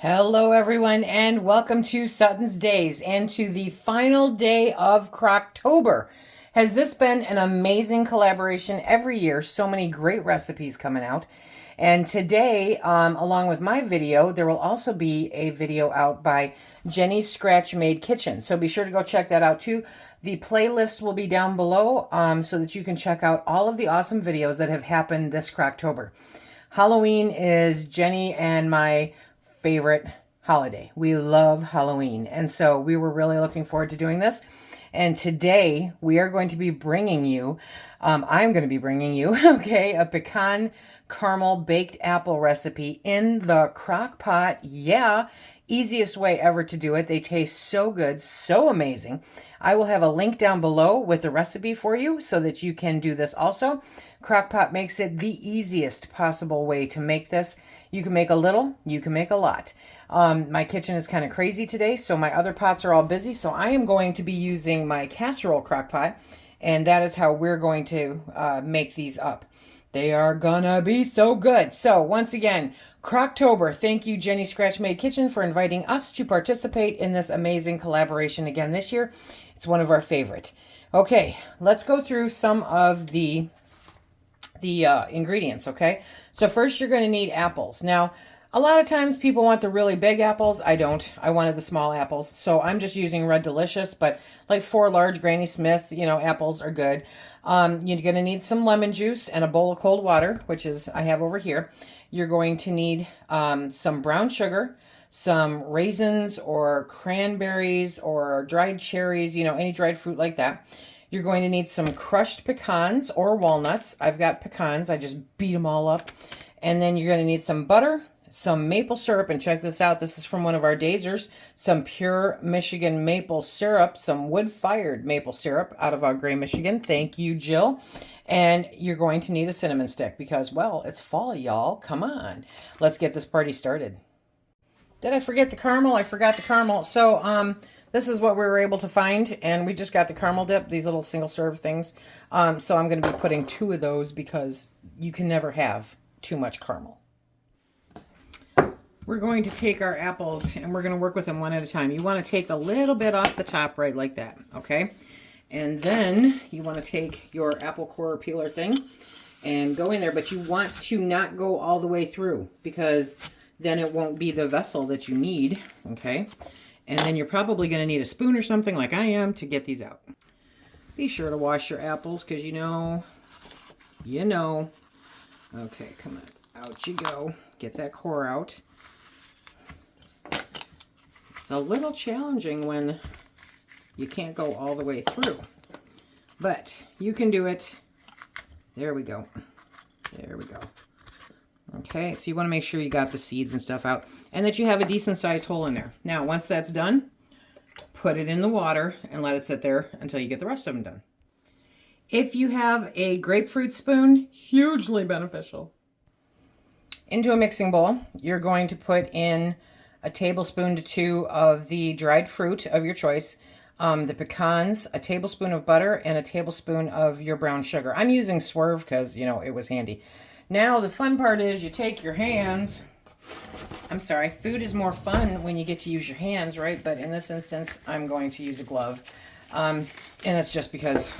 Hello everyone and welcome to SuttonsDaze and to the final day of Crocktober. Has this been an amazing collaboration every year? So many great recipes coming out. And today, along with my video, there will also be a video out by Jenny's Scratch Made Kitchen. So be sure to go check that out too. The playlist will be down below so that you can check out all of the awesome videos that have happened this Crocktober. Halloween is Jenny and my favorite holiday. We love Halloween. And so we were really looking forward to doing this. And today we are going to be bringing you, I'm going to be bringing you, okay, a pecan caramel baked apple recipe in the crock pot. Yeah, easiest way ever to do it. They taste so good, so amazing. I will have a link down below with the recipe for you so that you can do this also. Crockpot makes it the easiest possible way to make this. You can make a little, you can make a lot. My kitchen is kind of crazy today, so my other pots are all busy, so I am going to be using my casserole crock pot, and that is how we're going to make these up. They are gonna be so good. So once again, Crocktober, thank you Jenny Scratch Made Kitchen for inviting us to participate in this amazing collaboration again this year. It's one of our favorite. Okay, let's go through some of the ingredients, okay? So first you're going to need apples. Now, a lot of times people want the really big apples. I don't. I wanted the small apples. So I'm just using Red Delicious, but like 4 large Granny Smith, apples are good. You're going to need some lemon juice and a bowl of cold water, which is I have over here. You're going to need some brown sugar, some raisins or cranberries or dried cherries, any dried fruit like that. You're going to need some crushed pecans or walnuts. I've got pecans. I just beat them all up. And then you're going to need some butter, some maple syrup, and check this out. This is from one of our dazers. Some pure Michigan maple syrup, some wood-fired maple syrup out of our Gray, Michigan. Thank you, Jill. And you're going to need a cinnamon stick because, well, it's fall, y'all. Come on. Let's get this party started. Did I forget the caramel? I forgot the caramel. So, this is what we were able to find, and we just got the caramel dip, these little single-serve things. So I'm going to be putting 2 of those because you can never have too much caramel. We're going to take our apples, and we're going to work with them one at a time. You want to take a little bit off the top right like that, okay? And then you want to take your apple core peeler thing and go in there, but you want to not go all the way through because then it won't be the vessel that you need, okay? And then you're probably going to need a spoon or something like I am to get these out. Be sure to wash your apples because you know. Okay, come on. Out you go. Get that core out. It's a little challenging when you can't go all the way through. But you can do it. There we go. There we go. Okay, so you want to make sure you got the seeds and stuff out and that you have a decent sized hole in there. Now, once that's done, put it in the water and let it sit there until you get the rest of them done. If you have a grapefruit spoon, hugely beneficial. Into a mixing bowl, you're going to put in a tablespoon to 2 of the dried fruit of your choice, the pecans, a tablespoon of butter, and a tablespoon of your brown sugar. I'm using Swerve because, it was handy. Now, the fun part is you take your hands. I'm sorry, food is more fun when you get to use your hands, right? But in this instance, I'm going to use a glove. And that's just because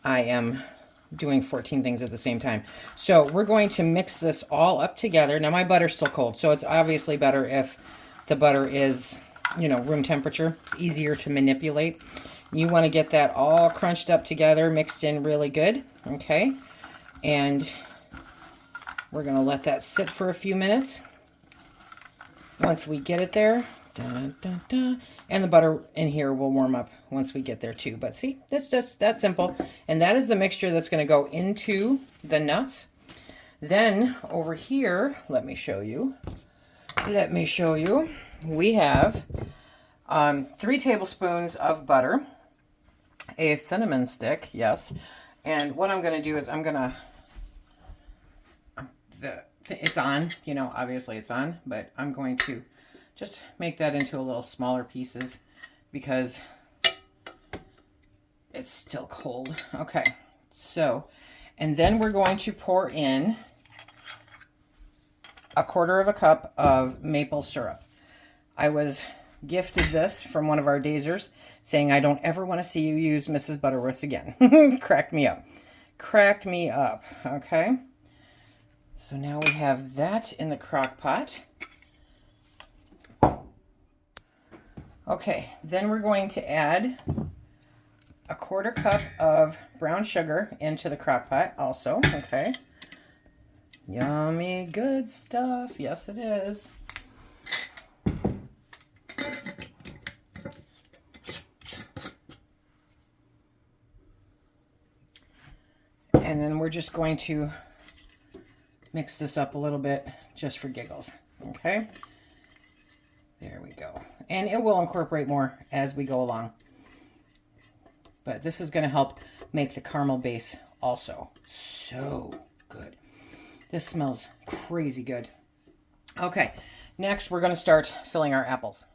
I am doing 14 things at the same time. So we're going to mix this all up together. Now, my butter's still cold, so it's obviously better if the butter is, room temperature. It's easier to manipulate. You want to get that all crunched up together, mixed in really good, okay? And we're going to let that sit for a few minutes. Once we get it there, dun, dun, dun, and the butter in here will warm up once we get there too. But see, that's just that simple. And that is the mixture that's going to go into the nuts. Then over here, let me show you. We have 3 tablespoons of butter, a cinnamon stick, yes. And what I'm going to do is I'm going to it's on, obviously it's on, but I'm going to just make that into a little smaller pieces because it's still cold. Okay, so, and then we're going to pour in 1/4 of a cup of maple syrup. I was gifted this from one of our dazers saying, I don't ever want to see you use Mrs. Butterworth's again. Cracked me up. Cracked me up. Okay. So now we have that in the crock pot. Okay, then we're going to add 1/4 cup of brown sugar into the crock pot also. Okay. Yummy, good stuff. Yes, it is. And then we're just going to mix this up a little bit just for giggles. Okay. There we go. And it will incorporate more as we go along. But this is going to help make the caramel base also so good. This smells crazy good. Okay, next we're going to start filling our apples.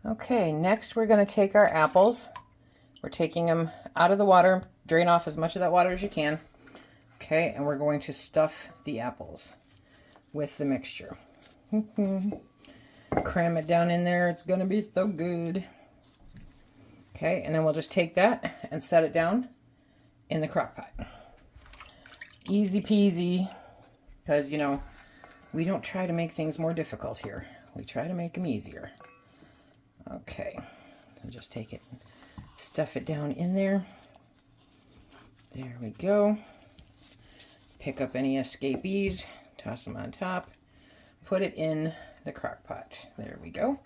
Okay, next we're going to take our apples. We're taking them out of the water, drain off as much of that water as you can. Okay, and we're going to stuff the apples with the mixture. Cram it down in there. It's going to be so good. Okay, and then we'll just take that and set it down in the crock pot. Easy peasy, because, you know, we don't try to make things more difficult here. We try to make them easier. Okay, so just take it and stuff it down in there. There we go. Pick up any escapees, toss them on top, put it in the crock pot. There we go.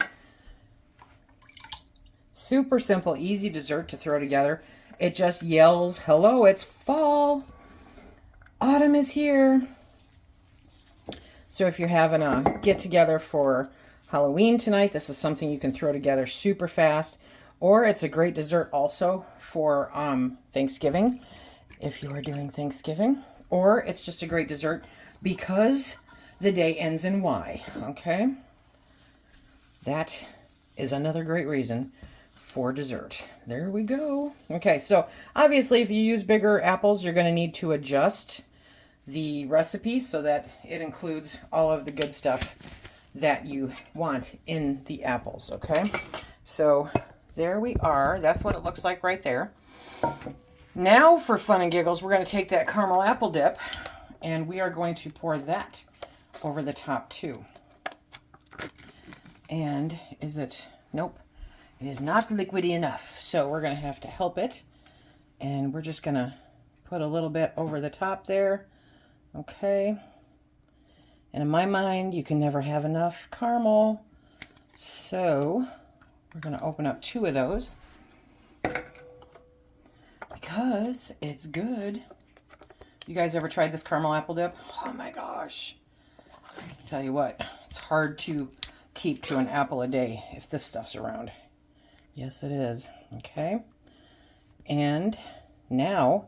Super simple, easy dessert to throw together. It just yells, hello, it's fall. Autumn is here. So if you're having a get together for Halloween tonight, this is something you can throw together super fast. Or it's a great dessert also for Thanksgiving, if you are doing Thanksgiving. Or it's just a great dessert because the day ends in Y, okay? That is another great reason for dessert. There we go. Okay, so obviously if you use bigger apples, you're going to need to adjust the recipe so that it includes all of the good stuff that you want in the apples, okay? So there we are. That's what it looks like right there. Now for fun and giggles, we're going to take that caramel apple dip and we are going to pour that over the top too. And is it? Nope. It is not liquidy enough. So we're going to have to help it. And we're just going to put a little bit over the top there. Okay. And in my mind, you can never have enough caramel. So we're going to open up 2 of those. Because it's good. You guys ever tried this caramel apple dip? Oh my gosh. Tell you what, it's hard to keep to an apple a day if this stuff's around. Yes, it is. Okay. And now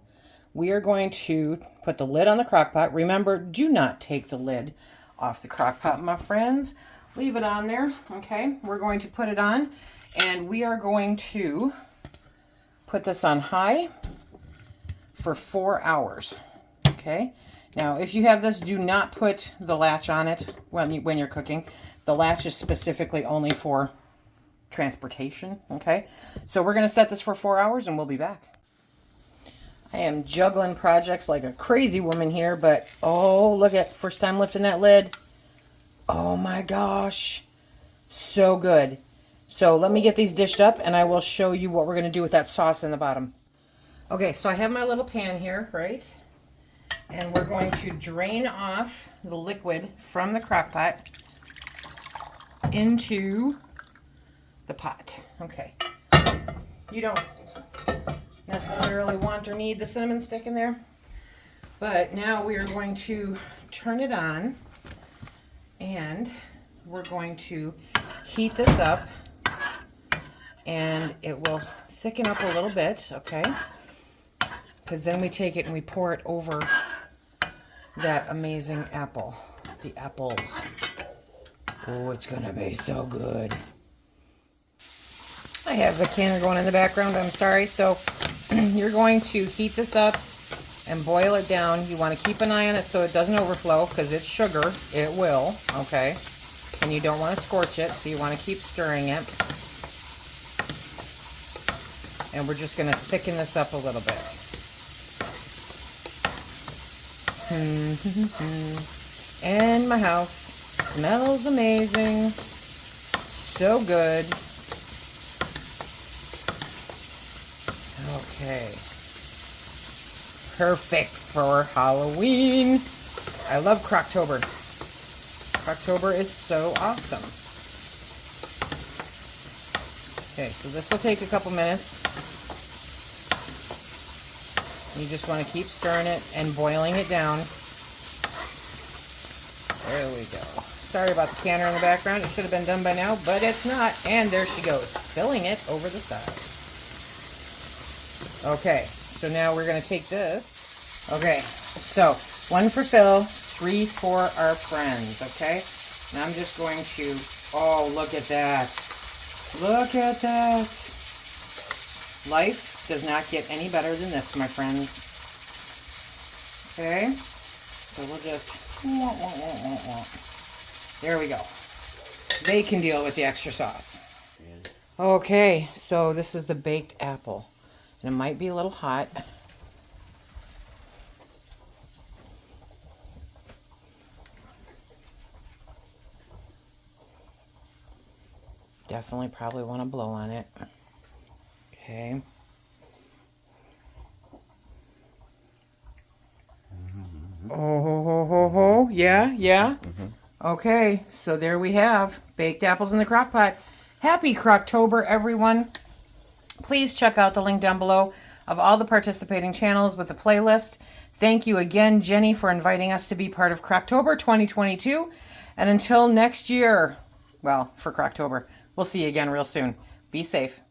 we are going to put the lid on the crock pot. Remember, do not take the lid off the crock pot, my friends. Leave it on there. Okay. We're going to put it on and we are going to put this on high for 4 hours. Okay. Now, if you have this, do not put the latch on it when you're cooking. The latch is specifically only for transportation. Okay. So we're going to set this for 4 hours and we'll be back. I am juggling projects like a crazy woman here, but oh, look at first time lifting that lid. Oh my gosh. So good. So let me get these dished up and I will show you what we're going to do with that sauce in the bottom. Okay, so I have my little pan here, right? And we're going to drain off the liquid from the crock pot into the pot. Okay. You don't necessarily want or need the cinnamon stick in there, but now we are going to turn it on and we're going to heat this up and it will thicken up a little bit, okay? Because then we take it and we pour it over that amazing apple, the apples. Oh, it's gonna be so good. I have the canner going in the background, I'm sorry. So you're going to heat this up and boil it down. You want to keep an eye on it so it doesn't overflow because it's sugar. It will, okay? And you don't want to scorch it, so you want to keep stirring it. And we're just going to thicken this up a little bit. And my house smells amazing. So good. Okay. Perfect for Halloween. I love Crocktober. Crocktober is so awesome. Okay, so this will take a couple minutes. You just want to keep stirring it and boiling it down. There we go. Sorry about the canner in the background. It should have been done by now, but it's not. And there she goes, spilling it over the side. Okay, so now we're going to take this. Okay, so 1 for Phil, 3 for our friends, okay? And I'm just going to, oh, look at that. Look at that. Life does not get any better than this, my friends. Okay, so we'll just, there we go. They can deal with the extra sauce. Okay, so this is the baked apple. And it might be a little hot. Definitely probably want to blow on it. Okay. Oh, yeah, yeah. Okay, so there we have baked apples in the crock pot. Happy Crocktober, everyone. Please check out the link down below of all the participating channels with the playlist. Thank you again, Jenny, for inviting us to be part of Crocktober 2022. And until next year, well, for Crocktober, we'll see you again real soon. Be safe.